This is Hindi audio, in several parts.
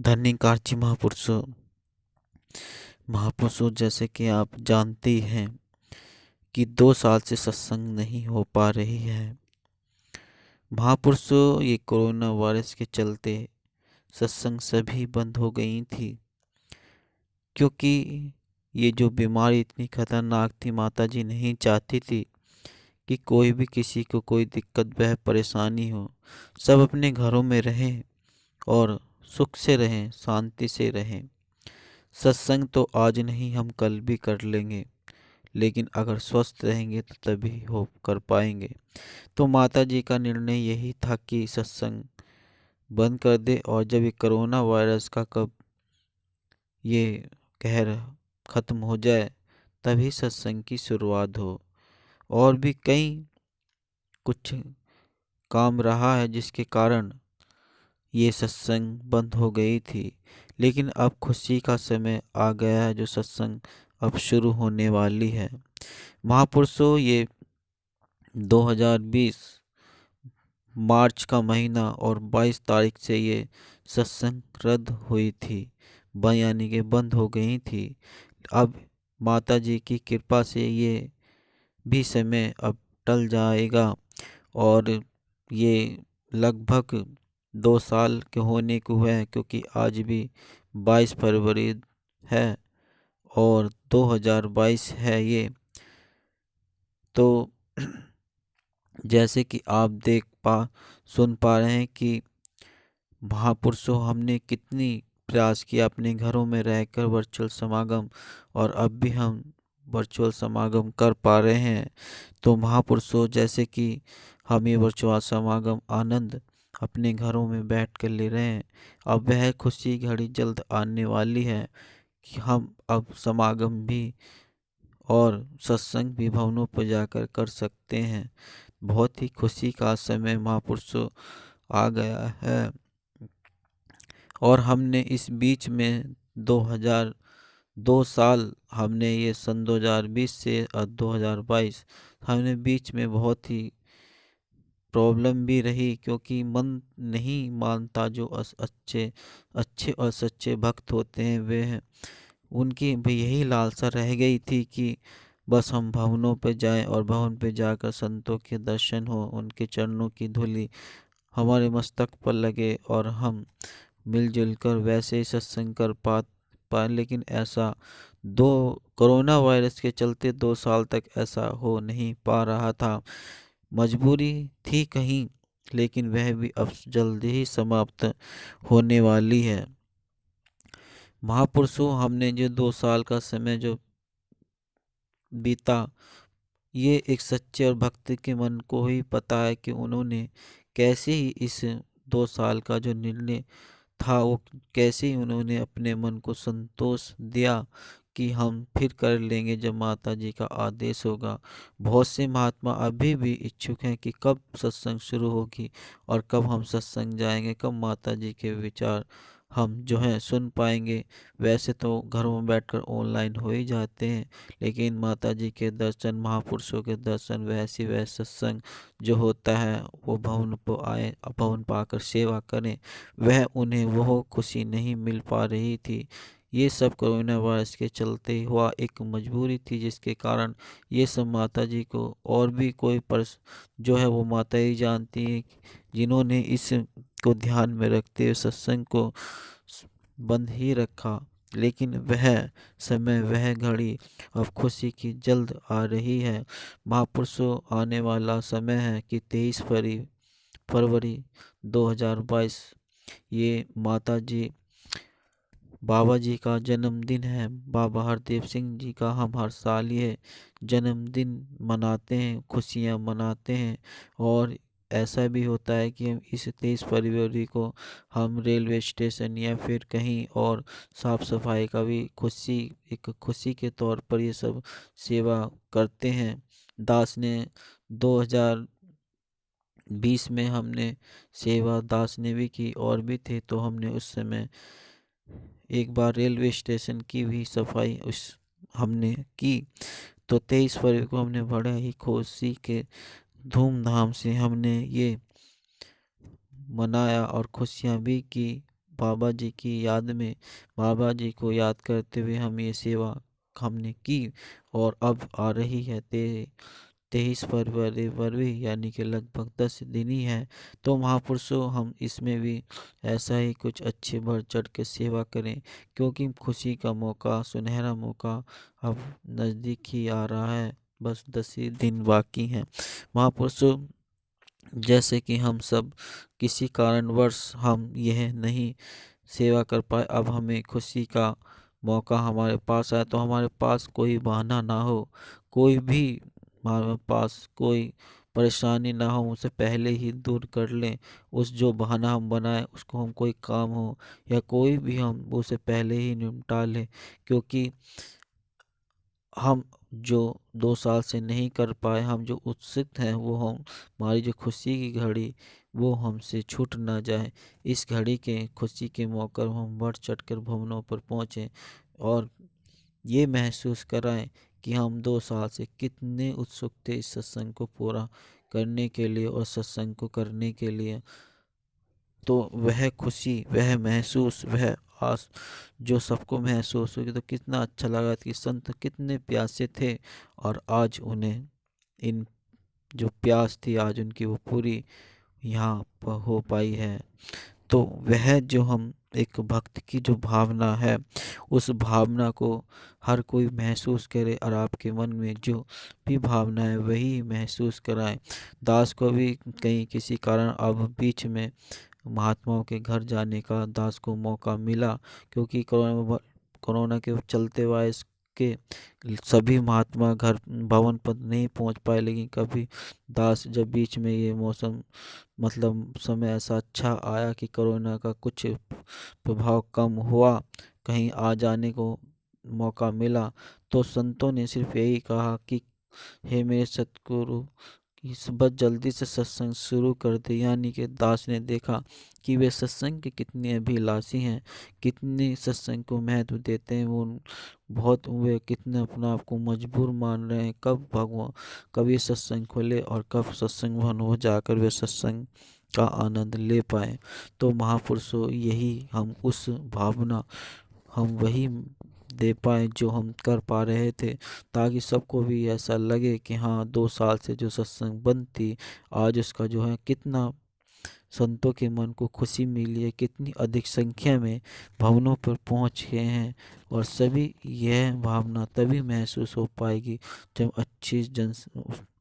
धन्यकारजी महापुरुषों जैसे कि आप जानते ही हैं कि 2 साल से सत्संग नहीं हो पा रही है। महापुरुषों, ये कोरोना वायरस के चलते सत्संग सभी बंद हो गई थी, क्योंकि ये जो बीमारी इतनी खतरनाक थी, माता जी नहीं चाहती थी कि कोई भी किसी को कोई दिक्कत वह परेशानी हो। सब अपने घरों में रहें और सुख से रहें, शांति से रहें। सत्संग तो आज नहीं, हम कल भी कर लेंगे, लेकिन अगर स्वस्थ रहेंगे तो तभी हो कर पाएंगे। तो माता जी का निर्णय यही था कि सत्संग बंद कर दे, और जब ये कोरोना वायरस का कब ये कहर खत्म हो जाए तभी सत्संग की शुरुआत हो। और भी कई कुछ काम रहा है जिसके कारण ये सत्संग बंद हो गई थी, लेकिन अब खुशी का समय आ गया है जो सत्संग अब शुरू होने वाली है। महापुरुषों, ये 2020 मार्च का महीना और 22 तारीख से ये सत्संग रद्द हुई थी, यानी कि बंद हो गई थी। अब माता जी की कृपा से ये भी समय अब टल जाएगा, और ये लगभग 2 साल के होने को है, क्योंकि आज भी 22 फरवरी है और 2022 है ये। तो जैसे कि आप सुन पा रहे हैं कि महापुरुषों, हमने कितनी प्रयास किया अपने घरों में रहकर वर्चुअल समागम, और अब भी हम वर्चुअल समागम कर पा रहे हैं। तो महापुरुषों, जैसे कि हम ये वर्चुअल समागम आनंद अपने घरों में बैठ कर ले रहे हैं, अब वह खुशी घड़ी जल्द आने वाली है कि हम अब समागम भी और सत्संग भी भवनों पर जाकर कर सकते हैं। बहुत ही खुशी का समय महापुरुषों आ गया है। और हमने इस बीच में 2 साल हमने ये सन 2020 से और 2022 हमने बीच में बहुत ही प्रॉब्लम भी रही, क्योंकि मन नहीं मानता। जो अच्छे अच्छे और सच्चे भक्त होते हैं वे हैं, उनकी भी यही लालसा रह गई थी कि बस हम भवनों पे जाएं और भवन पे जाकर संतों के दर्शन हो, उनके चरणों की धूली हमारे मस्तक पर लगे और हम मिलजुल कर वैसे ही सत्संग कर पाए। लेकिन ऐसा दो कोरोना वायरस के चलते 2 साल तक ऐसा हो नहीं पा रहा था। मजबूरी थी कहीं, लेकिन वह भी अब जल्दी ही समाप्त होने वाली है। महापुरुषों, हमने जो 2 साल का समय जो बीता, ये एक सच्चे और भक्त के मन को ही पता है कि उन्होंने कैसे ही इस 2 साल का जो निर्णय था वो कैसे ही उन्होंने अपने मन को संतोष दिया कि हम फिर कर लेंगे जब माता जी का आदेश होगा। बहुत से महात्मा अभी भी इच्छुक हैं कि कब सत्संग शुरू होगी और कब हम सत्संग जाएंगे, कब माता जी के विचार हम जो हैं सुन पाएंगे। वैसे तो घरों में बैठकर ऑनलाइन हो ही जाते हैं, लेकिन माता जी के दर्शन, महापुरुषों के दर्शन, वैसी वह सत्संग जो होता है वो भवन पर आए, भवन पर आकर सेवा करें, वह उन्हें वह खुशी नहीं मिल पा रही थी। ये सब कोरोना वायरस के चलते हुआ एक मजबूरी थी, जिसके कारण ये सब माता जी को और भी कोई जो है वो माता ही जानती है, जिन्होंने इस को ध्यान में रखते हुए सत्संग को बंद ही रखा। लेकिन वह समय, वह घड़ी अब खुशी की जल्द आ रही है। महापुरुषों, आने वाला समय है कि 23 फरवरी 2022 ये माता जी बाबा जी का जन्मदिन है। बाबा हरदेव सिंह जी का हम हर साल ये जन्मदिन मनाते हैं, खुशियाँ मनाते हैं। और ऐसा भी होता है कि हम इस 23 फरवरी को हम रेलवे स्टेशन या फिर कहीं और साफ सफाई का भी एक खुशी के तौर पर ये सब सेवा करते हैं। दास ने 2020 में हमने सेवा दास ने भी की, और भी थे, तो हमने उस समय एक बार रेलवे स्टेशन की भी सफाई हमने की। तो 23 फरवरी को हमने बड़ा ही खुशी के धूमधाम से हमने ये मनाया और खुशियाँ भी की। बाबा जी की याद में, बाबा जी को याद करते हुए हम ये सेवा हमने की। और अब आ रही है 23 फरवरी यानी कि लगभग 10 दिन ही है। तो महापुरुषों, हम इसमें भी ऐसा ही कुछ अच्छे बढ़ चढ़ के सेवा करें, क्योंकि खुशी का मौका, सुनहरा मौका अब नज़दीक ही आ रहा है। बस 10 ही दिन बाकी हैं। महापुरुषों, जैसे कि हम सब किसी कारणवश हम यह नहीं सेवा कर पाए, अब हमें खुशी का मौका हमारे पास आया, तो हमारे पास कोई बहाना ना हो, कोई भी हमारे पास कोई परेशानी ना हो, उसे पहले ही दूर कर लें। उस जो बहाना हम बनाए उसको, हम कोई काम हो या कोई भी हम उसे पहले ही निपटा लें, क्योंकि हम जो 2 साल से नहीं कर पाए, हम जो उत्सुक हैं, वो हम हमारी जो खुशी की घड़ी वो हमसे छूट ना जाए। इस घड़ी के खुशी के मौके पर हम बढ़ चढ़ कर भवनों पर पहुँचे और ये महसूस कराएं कि हम 2 साल से कितने उत्सुक थे इस सत्संग को पूरा करने के लिए और सत्संग को करने के लिए। तो वह खुशी, वह महसूस, वह आस जो सबको महसूस होगी, तो कितना अच्छा लगा कि संत कितने प्यासे थे और आज उन्हें इन जो प्यास थी, आज उनकी वो पूरी यहाँ हो पाई है। तो वह जो हम एक भक्त की जो भावना है, उस भावना को हर कोई महसूस करे और आपके मन में जो भी भावना है वही महसूस कराएं। दास को भी कहीं किसी कारण अब बीच में महात्माओं के घर जाने का दास को मौका मिला, क्योंकि कोरोना के चलते वायरस के सभी महात्मा घर भवन पर नहीं पहुंच पाए। लेकिन कभी दास जब बीच में ये मौसम मतलब समय ऐसा अच्छा आया कि कोरोना का कुछ प्रभाव कम हुआ, कहीं आ जाने को मौका मिला, तो संतों ने सिर्फ यही कहा कि हे मेरे सतगुरु, कि बस जल्दी से सत्संग शुरू कर दे। यानी कि दास ने देखा कि वे सत्संग के कितने अभिलाषी हैं, कितने सत्संग को महत्व देते हैं, वो बहुत वे कितने अपना आप को मजबूर मान रहे हैं कब ये सत्संग खोले और कब सत्संग भवन हो जाकर वे सत्संग का आनंद ले पाए। तो महापुरुषों, यही हम उस भावना हम वही दे पाए जो हम कर पा रहे थे, ताकि सबको भी ऐसा लगे कि हाँ, 2 साल से जो सत्संग बंद थी, आज उसका जो है कितना संतों के मन को खुशी मिली है, कितनी अधिक संख्या में भवनों पर पहुंच गए हैं। और सभी यह भावना तभी महसूस हो पाएगी जब अच्छी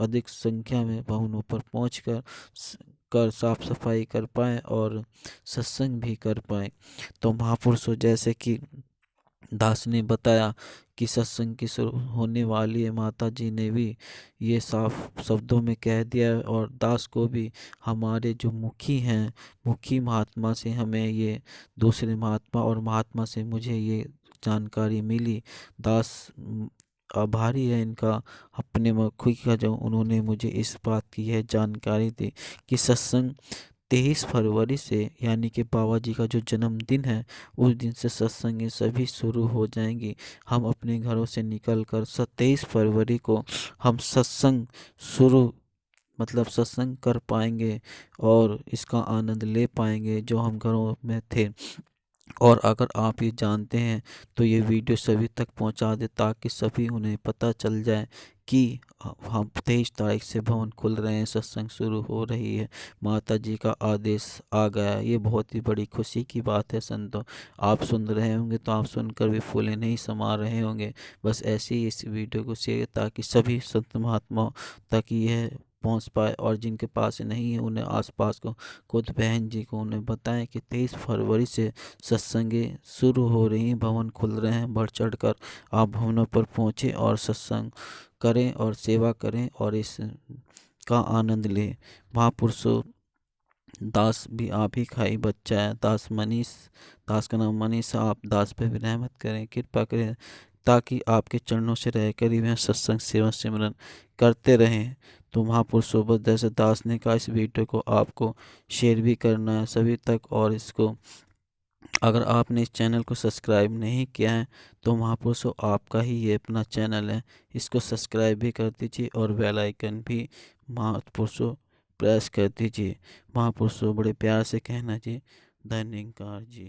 अधिक संख्या में भवनों पर पहुंच कर साफ सफाई कर पाएँ और सत्संग भी कर पाएँ। तो महापुरुषों, जैसे कि दास ने बताया कि सत्संग की शुरू होने वाली है, माता जी ने भी ये साफ शब्दों में कह दिया है। और दास को भी हमारे जो मुखी हैं, मुखी महात्मा से हमें ये दूसरे महात्मा और महात्मा से मुझे ये जानकारी मिली। दास आभारी है इनका, अपने मुखी का, जो उन्होंने मुझे इस बात की यह जानकारी दी कि सत्संग 23 फरवरी से यानी कि बाबा जी का जो जन्मदिन है, उस दिन से सत्संग सभी शुरू हो जाएंगी। हम अपने घरों से निकल कर 23 फरवरी को हम सत्संग शुरू मतलब सत्संग कर पाएंगे और इसका आनंद ले पाएंगे जो हम घरों में थे। और अगर आप ये जानते हैं तो ये वीडियो सभी तक पहुंचा दे, ताकि सभी उन्हें पता चल जाए कि हम 23 तारीख से भवन खुल रहे हैं, सत्संग शुरू हो रही है, माता जी का आदेश आ गया है। ये बहुत ही बड़ी खुशी की बात है संतों। आप सुन रहे होंगे तो आप सुनकर भी फूले नहीं समा रहे होंगे। बस ऐसे ही इस वीडियो को शेयर, ताकि सभी संत महात्माओं तक यह पहुंच पाए, और जिनके पास नहीं है उन्हें आसपास को खुद बहन जी को उन्हें बताएं कि 23 फरवरी से सत्संगें शुरू हो रही हैं, भवन खुल रहे हैं। बढ़ चढ़ कर आप भवनों पर पहुँचें और सत्संग करें और सेवा करें और इस का आनंद लें। महापुरुषों, दास भी आप ही का ही बच्चा है, दास का नाम मनीष है। आप दास पे भी रहमत करें, कृपा करें, ताकि आपके चरणों से रहकर ही वह सत्संग सेवा सिमरन करते रहें। तो महापुरुषों, बस जैसे दास ने कहा, इस वीडियो को आपको शेयर भी करना है सभी तक। और इसको अगर आपने इस चैनल को सब्सक्राइब नहीं किया है तो महापुरुषों, आपका ही ये अपना चैनल है, इसको सब्सक्राइब भी कर दीजिए और बेल आइकन भी महापुरुषों प्रेस कर दीजिए। महापुरुषों, बड़े प्यार से कहना जी, धन्यकार जी।